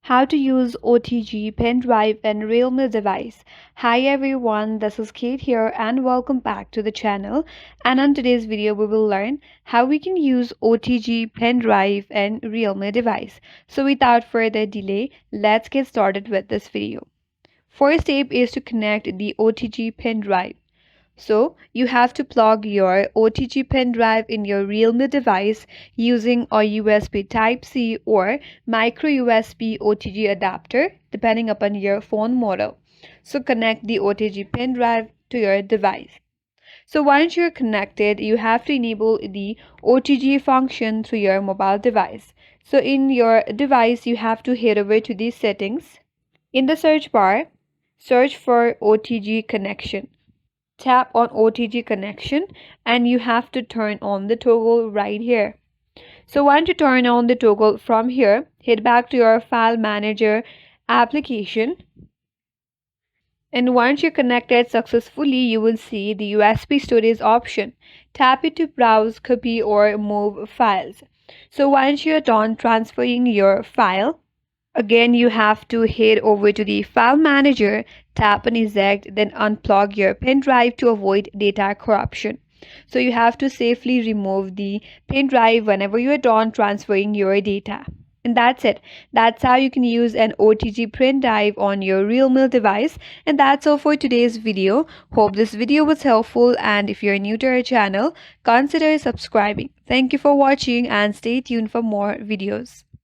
How to use OTG Pendrive and Realme device. Hi everyone, this is Kate here and welcome back to the channel. And on today's video we will learn how we can use OTG Pendrive and Realme device. So without further delay, let's get started with this video. First step is to connect the OTG Pendrive. So you have to plug your OTG pen drive in your Realme device using a USB Type-C or micro USB OTG adapter depending upon your phone model. So connect the OTG pen drive to your device. So once you're connected, you have to enable the OTG function through your mobile device. So in your device, you have to head over to the settings. In the search bar, search for OTG Connection. Tap on OTG Connection and you have to turn on the toggle right here. So once you turn on the toggle from here, head back to your File Manager application. And once you're connected successfully, you will see the USB storage option. Tap it to browse, copy or move files. So once you're done transferring your file, again, you have to head over to the File Manager, tap on eject, then unplug your pen drive to avoid data corruption. So you have to safely remove the pen drive whenever you are done transferring your data. And that's it. That's how you can use an OTG pen drive on your Realme device. And that's all for today's video. Hope this video was helpful, and if you're new to our channel, consider subscribing. Thank you for watching and stay tuned for more videos.